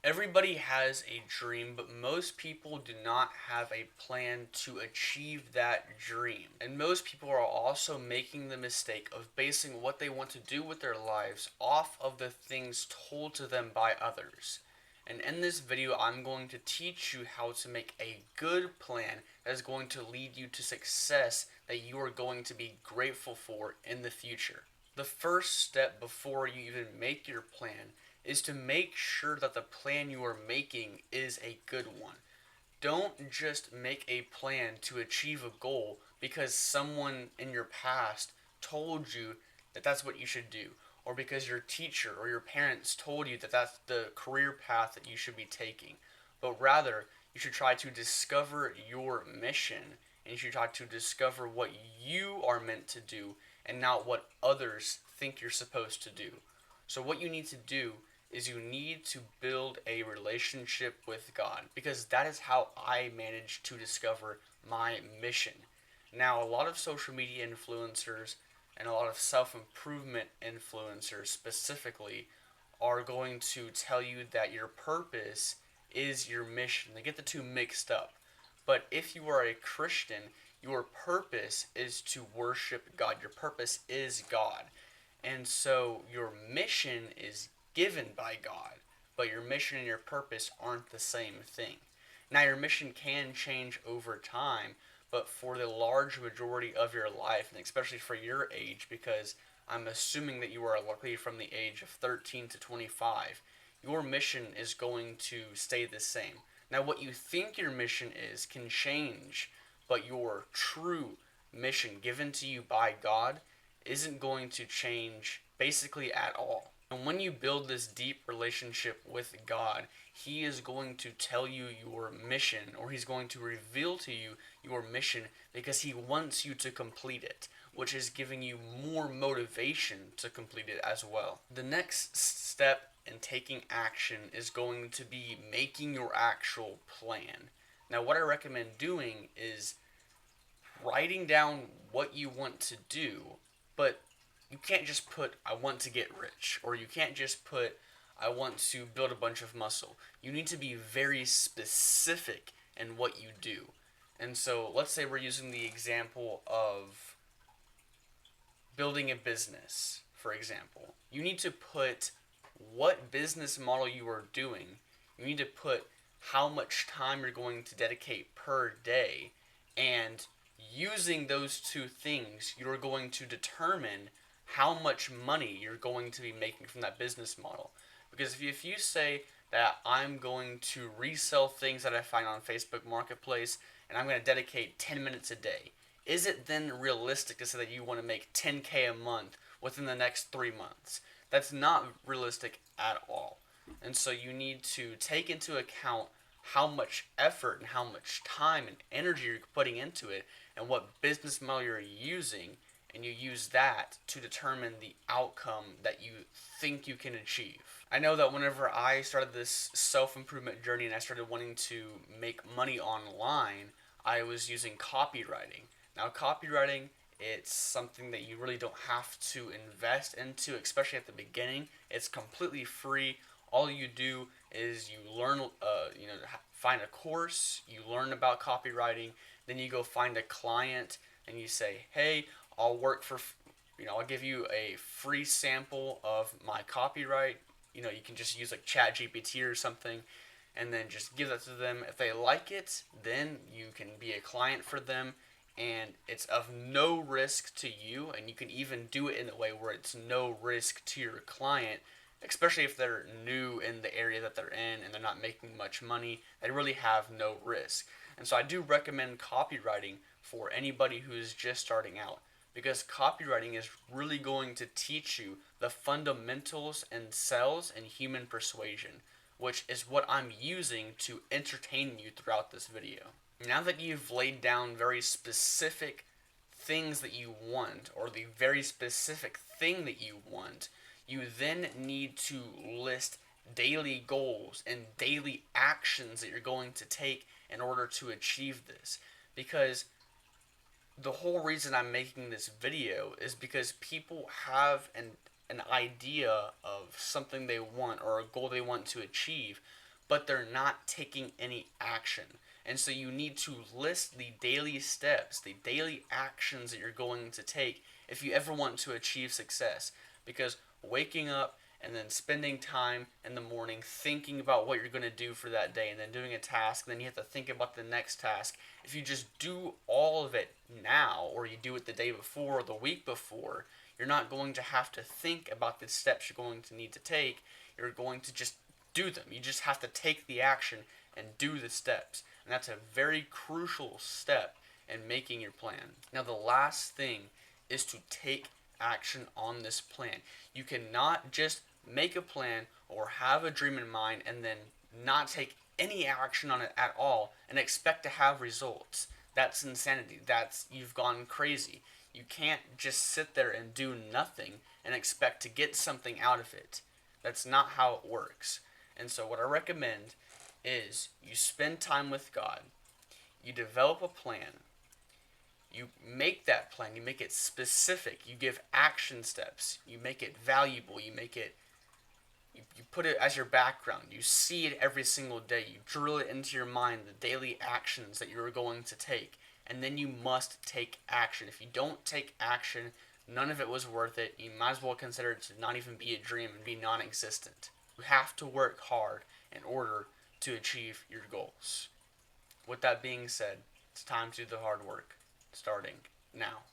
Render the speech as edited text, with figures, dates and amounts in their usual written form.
Everybody has a dream, but most people do not have a plan to achieve that dream. And most people are also making the mistake of basing what they want to do with their lives off of the things told to them by others. And in this video, I'm going to teach you how to make a good plan that is going to lead you to success that you are going to be grateful for in the future. The first step before you even make your plan is to make sure that the plan you are making is a good one. Don't just make a plan to achieve a goal because someone in your past told you that that's what you should do, or because your teacher or your parents told you that that's the career path that you should be taking. But rather, you should try to discover your mission, and you should try to discover what you are meant to do and not what others think you're supposed to do. So, what you need to do is you need to build a relationship with God, because that is how I managed to discover my mission. Now, a lot of social media influencers and a lot of self improvement influencers specifically are going to tell you that your purpose is your mission. They get the two mixed up. But if you are a Christian, your purpose is to worship God. Your purpose is God. And so your mission is given by God, but your mission and your purpose aren't the same thing. Now, your mission can change over time, but for the large majority of your life, and especially for your age, because I'm assuming that you are likely from the age of 13 to 25, your mission is going to stay the same. Now, what you think your mission is can change, but your true mission given to you by God isn't going to change basically at all. And when you build this deep relationship with God, He is going to tell you your mission, or He's going to reveal to you your mission because He wants you to complete it, which is giving you more motivation to complete it as well. The next step in taking action is going to be making your actual plan. Now, what I recommend doing is writing down what you want to do, but you can't just put I want to get rich, or you can't just put I want to build a bunch of muscle. You need to be very specific in what you do. And so let's say we're using the example of building a business, for example. You need to put what business model you are doing. You need to put how much time you're going to dedicate per day, and using those two things, you're going to determine how much money you're going to be making from that business model. Because if you say that I'm going to resell things that I find on Facebook Marketplace and I'm going to dedicate 10 minutes a day, is it then realistic to say that you want to make 10K a month within the next 3 months? That's not realistic at all. And so you need to take into account how much effort and how much time and energy you're putting into it and what business model you're using, and you use that to determine the outcome that you think you can achieve. I know that whenever I started this self improvement journey and I started wanting to make money online, I was using copywriting. Now, copywriting, it's something that you really don't have to invest into, especially at the beginning. It's completely free. All you do is you learn, find a course, you learn about copywriting, then you go find a client and you say, hey, I'll work for, I'll give you a free sample of my copyright. You can just use like ChatGPT or something, and then just give that to them. If they like it, then you can be a client for them, and it's of no risk to you, and you can even do it in a way where it's no risk to your client, especially if they're new in the area that they're in and they're not making much money. They really have no risk. And so I do recommend copywriting for anybody who's just starting out, because copywriting is really going to teach you the fundamentals in sales and human persuasion, which is what I'm using to entertain you throughout this video. Now that you've laid down very specific things that you want, or the very specific thing that you want, you then need to list daily goals and daily actions that you're going to take in order to achieve this. Because the whole reason I'm making this video is because people have an idea of something they want or a goal they want to achieve, but they're not taking any action. And so you need to list the daily steps, the daily actions that you're going to take if you ever want to achieve success. Because waking up and then spending time in the morning thinking about what you're going to do for that day and then doing a task, then you have to think about the next task. If you just do all of it now, or you do it the day before or the week before, you're not going to have to think about the steps you're going to need to take. You're going to just do them. You just have to take the action and do the steps. And that's a very crucial step in making your plan. Now, the last thing is to take action on this plan. You cannot just make a plan or have a dream in mind and then not take any action on it at all and expect to have results. That's insanity. You've gone crazy. You can't just sit there and do nothing and expect to get something out of it. That's not how it works. And so what I recommend is you spend time with God. You develop a plan. You make that plan. You make it specific. You give action steps. You make it valuable. You put it as your background. You see it every single day. You drill it into your mind, the daily actions that you're going to take. And then you must take action. If you don't take action, none of it was worth it. You might as well consider it to not even be a dream and be non existent. You have to work hard in order to achieve your goals. With that being said, it's time to do the hard work, starting now.